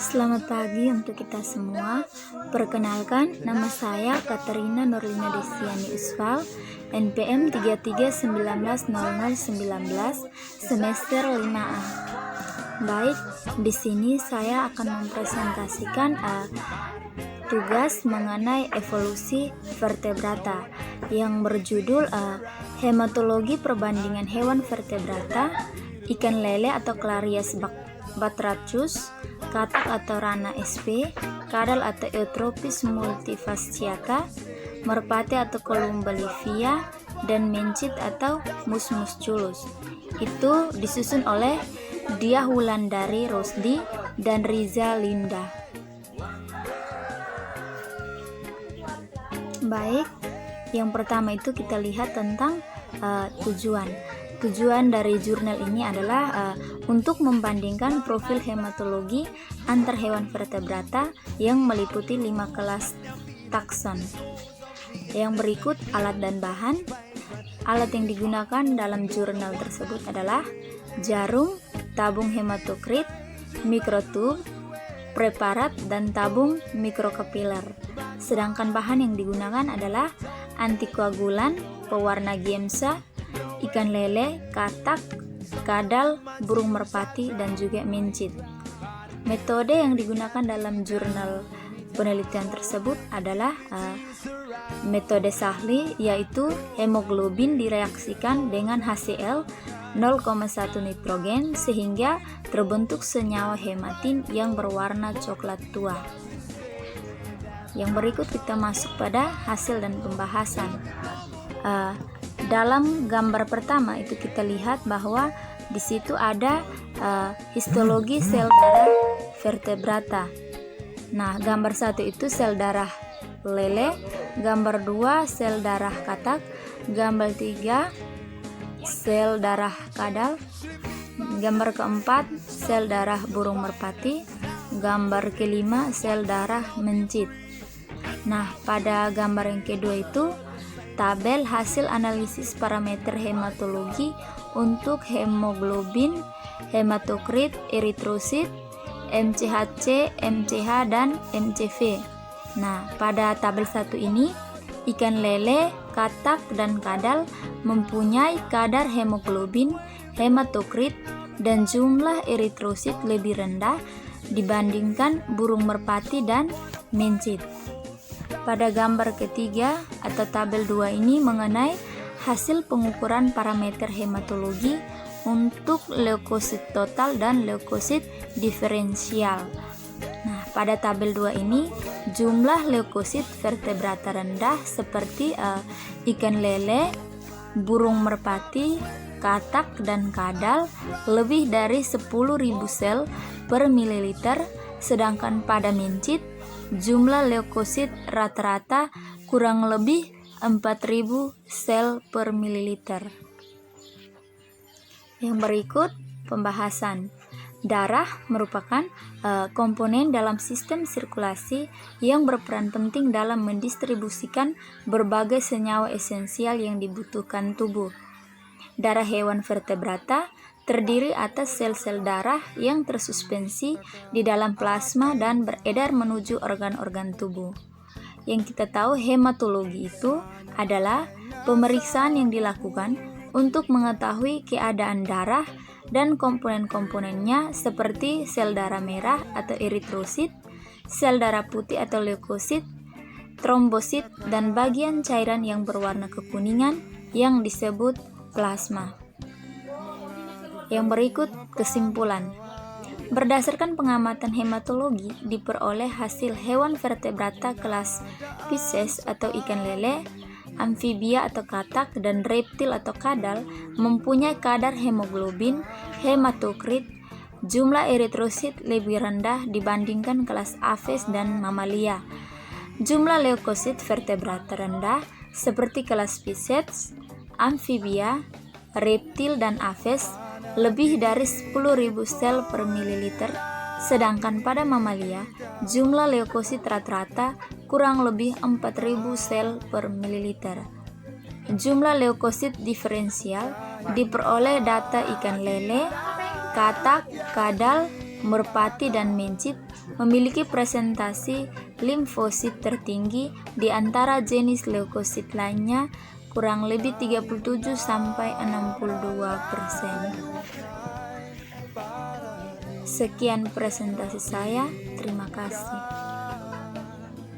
Selamat pagi untuk kita semua. Perkenalkan, nama saya Katerina Nurlina Desiani Usval, NPM 33190019, semester 5A. Baik, di sini saya akan mempresentasikan tugas mengenai evolusi vertebrata yang berjudul hematologi perbandingan hewan vertebrata, ikan lele atau Clarias batrachus, katak atau rana sp, kadal atau Eutrophis multifasciata, merpati atau Columba livia, dan mencit atau Mus musculus. Itu disusun oleh Diah Wulandari Rosdi dan Riza Linda. Baik, yang pertama itu kita lihat tentang tujuan. Tujuan dari jurnal ini adalah untuk membandingkan profil hematologi antar hewan vertebrata yang meliputi 5 kelas takson. Yang berikut alat dan bahan. Alat yang digunakan dalam jurnal tersebut adalah jarum, tabung hematokrit, mikrotub, preparat, dan tabung mikrokapiler. Sedangkan bahan yang digunakan adalah antikoagulan, pewarna giemsa, ikan lele, katak, kadal, burung merpati, dan juga mencit. Metode yang digunakan dalam jurnal penelitian tersebut adalah metode Sahli, yaitu hemoglobin direaksikan dengan HCl 0,1 nitrogen sehingga terbentuk senyawa hematin yang berwarna coklat tua. Yang berikut kita masuk pada hasil dan pembahasan. Dalam gambar pertama itu kita lihat bahwa di situ ada histologi sel darah vertebrata. Nah, gambar 1 itu sel darah lele, gambar 2 sel darah katak, gambar 3 sel darah kadal, gambar keempat sel darah burung merpati, gambar kelima sel darah mencit. Nah, pada gambar yang kedua itu tabel hasil analisis parameter hematologi untuk hemoglobin, hematokrit, eritrosit, MCHC, MCH, dan MCV. Nah, pada tabel 1 ini ikan lele, katak, dan kadal mempunyai kadar hemoglobin, hematokrit, dan jumlah eritrosit lebih rendah dibandingkan burung merpati dan mencit. Pada gambar ketiga atau tabel 2 ini mengenai hasil pengukuran parameter hematologi untuk leukosit total dan leukosit diferensial. Nah, pada tabel 2 ini jumlah leukosit vertebrata rendah seperti ikan lele, burung merpati, katak, dan kadal lebih dari 10.000 sel per mililiter, sedangkan pada mencit jumlah leukosit rata-rata kurang lebih 4.000 sel per mililiter. Yang berikut pembahasan. Darah merupakan komponen dalam sistem sirkulasi yang berperan penting dalam mendistribusikan berbagai senyawa esensial yang dibutuhkan tubuh. Darah hewan vertebrata terdiri atas sel-sel darah yang tersuspensi di dalam plasma dan beredar menuju organ-organ tubuh. Yang kita tahu, hematologi itu adalah pemeriksaan yang dilakukan untuk mengetahui keadaan darah dan komponen-komponennya seperti sel darah merah atau eritrosit, sel darah putih atau leukosit, trombosit, dan bagian cairan yang berwarna kekuningan yang disebut plasma. Yang berikut kesimpulan. Berdasarkan pengamatan hematologi, diperoleh hasil hewan vertebrata kelas Pisces atau ikan lele, amfibia atau katak, dan reptil atau kadal mempunyai kadar hemoglobin, hematokrit, jumlah eritrosit lebih rendah dibandingkan kelas Aves dan mamalia. Jumlah leukosit vertebrata rendah seperti kelas Pisces, amfibia, reptil, dan Aves lebih dari 10.000 sel per mililiter, sedangkan pada mamalia jumlah leukosit rata-rata kurang lebih 4.000 sel per mililiter. Jumlah leukosit diferensial diperoleh data ikan lele, katak, kadal, merpati, dan mencit memiliki presentasi limfosit tertinggi di antara jenis leukosit lainnya, kurang lebih 37-62%. Sekian presentasi saya, terima kasih.